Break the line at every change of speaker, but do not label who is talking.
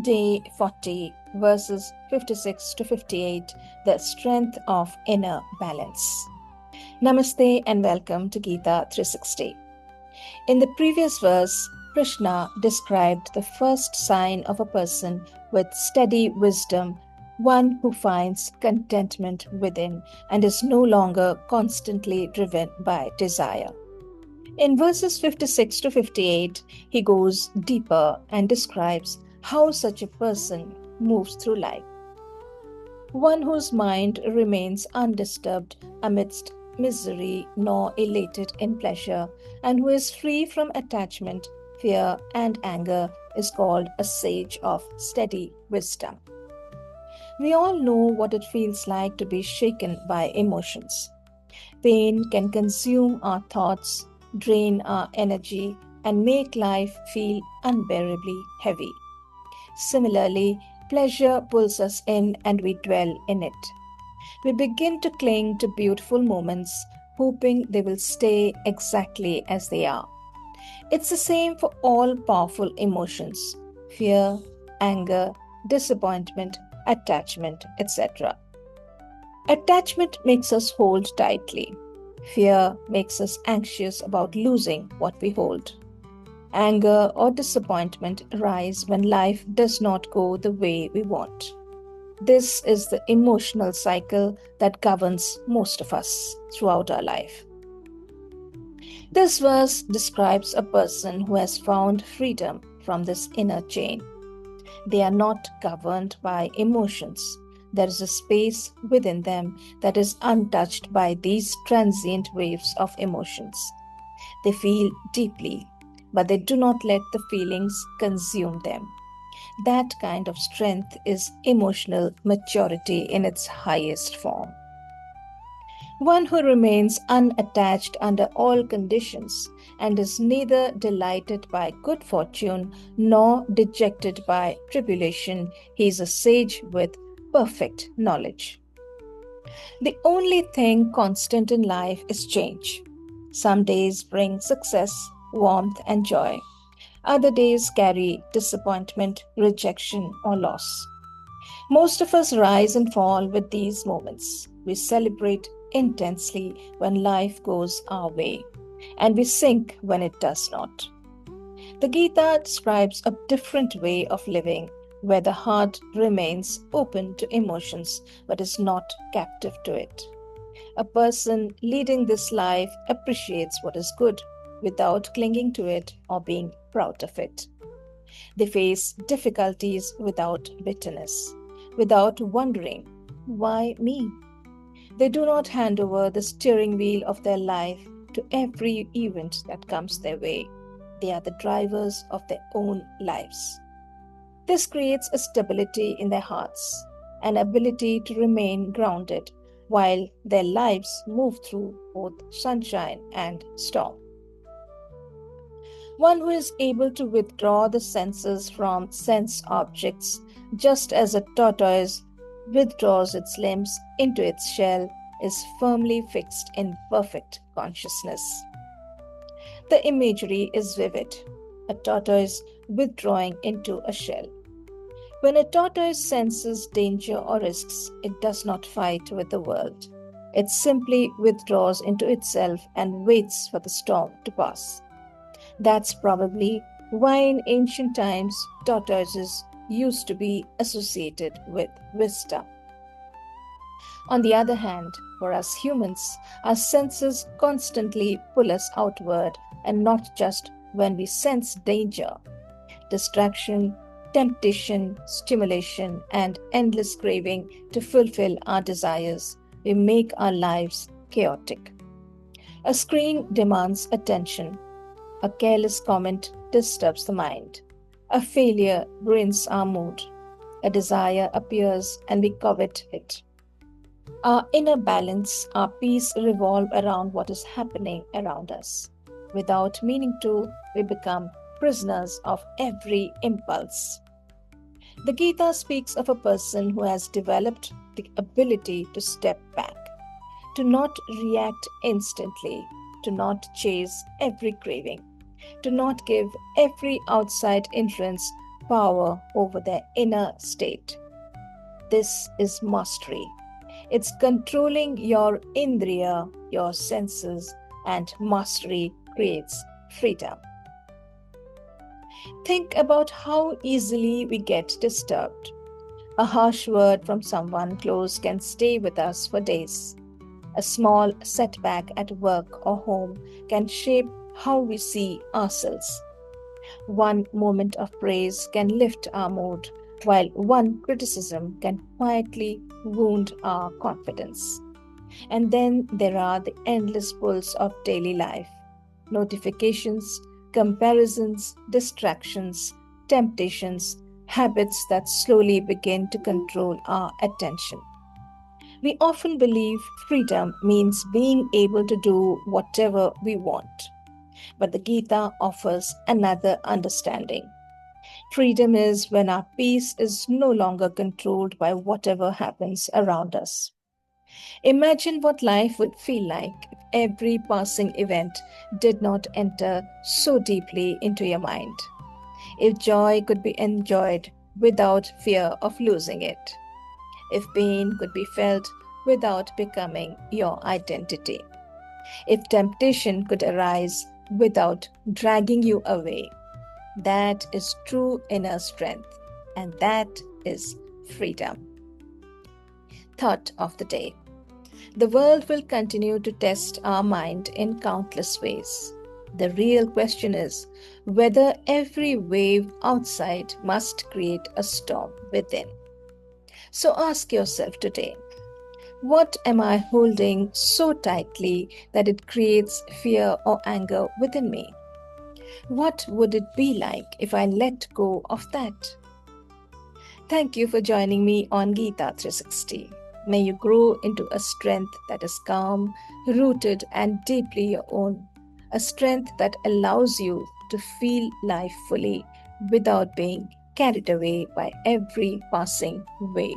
Day 40, verses 56 to 58, the strength of inner balance. Namaste and welcome to Gita 360. In the previous verse, Krishna described the first sign of a person with steady wisdom, one who finds contentment within and is no longer constantly driven by desire. In verses 56 to 58, he goes deeper and describes how such a person moves through life. One whose mind remains undisturbed amidst misery nor elated in pleasure, and who is free from attachment, fear, and anger, is called a sage of steady wisdom. We all know what it feels like to be shaken by emotions. Pain can consume our thoughts, drain our energy, and make life feel unbearably heavy. Similarly, pleasure pulls us in and we dwell in it. We begin to cling to beautiful moments, hoping they will stay exactly as they are. It's the same for all powerful emotions: fear, anger, disappointment, attachment, etc. Attachment makes us hold tightly. Fear makes us anxious about losing what we hold. Anger or disappointment arise when life does not go the way we want. This is the emotional cycle that governs most of us throughout our life. This verse describes a person who has found freedom from this inner chain. They are not governed by emotions. There is a space within them that is untouched by these transient waves of emotions. They feel deeply, but they do not let the feelings consume them. That kind of strength is emotional maturity in its highest form. One who remains unattached under all conditions and is neither delighted by good fortune nor dejected by tribulation, he is a sage with perfect knowledge. The only thing constant in life is change. Some days bring success, warmth, and joy. Other days carry disappointment, rejection, or loss. Most of us rise and fall with these moments. We celebrate intensely when life goes our way, and we sink when it does not. The Gita describes a different way of living where the heart remains open to emotions but is not captive to it. A person leading this life appreciates what is good without clinging to it or being proud of it. They face difficulties without bitterness, without wondering, why me? They do not hand over the steering wheel of their life to every event that comes their way. They are the drivers of their own lives. This creates a stability in their hearts, an ability to remain grounded while their lives move through both sunshine and storm. One who is able to withdraw the senses from sense objects, just as a tortoise withdraws its limbs into its shell, is firmly fixed in perfect consciousness. The imagery is vivid: a tortoise withdrawing into a shell. When a tortoise senses danger or risks, it does not fight with the world. It simply withdraws into itself and waits for the storm to pass. That's probably why in ancient times tortoises used to be associated with wisdom. On the other hand, for us humans, our senses constantly pull us outward, and not just when we sense danger. Distraction, temptation, stimulation, and endless craving to fulfill our desires, we make our lives chaotic. A screen demands attention. A careless comment disturbs the mind. A failure ruins our mood. A desire appears and we covet it. Our inner balance, our peace revolve around what is happening around us. Without meaning to, we become prisoners of every impulse. The Gita speaks of a person who has developed the ability to step back, to not react instantly, to not chase every craving, to not give every outside influence power over their inner state. This is mastery. It's controlling your indriya, your senses, and mastery creates freedom. Think about how easily we get disturbed. A harsh word from someone close can stay with us for days. A small setback at work or home can shape how we see ourselves. One moment of praise can lift our mood, while one criticism can quietly wound our confidence. And then there are the endless pulls of daily life: notifications, comparisons, distractions, temptations, habits that slowly begin to control our attention. We often believe freedom means being able to do whatever we want. But the Gita offers another understanding. Freedom is when our peace is no longer controlled by whatever happens around us. Imagine what life would feel like if every passing event did not enter so deeply into your mind. If joy could be enjoyed without fear of losing it. If pain could be felt without becoming your identity. If temptation could arise without dragging you away. That is true inner strength, and that is freedom. Thought of the day: the world will continue to test our mind in countless ways. The real question is whether every wave outside must create a storm within. So ask yourself today, what am I holding so tightly that it creates fear or anger within me? What would it be like if I let go of that? Thank you for joining me on Gita 360. May you grow into a strength that is calm, rooted, and deeply your own. A strength that allows you to feel life fully without being carried away by every passing wave.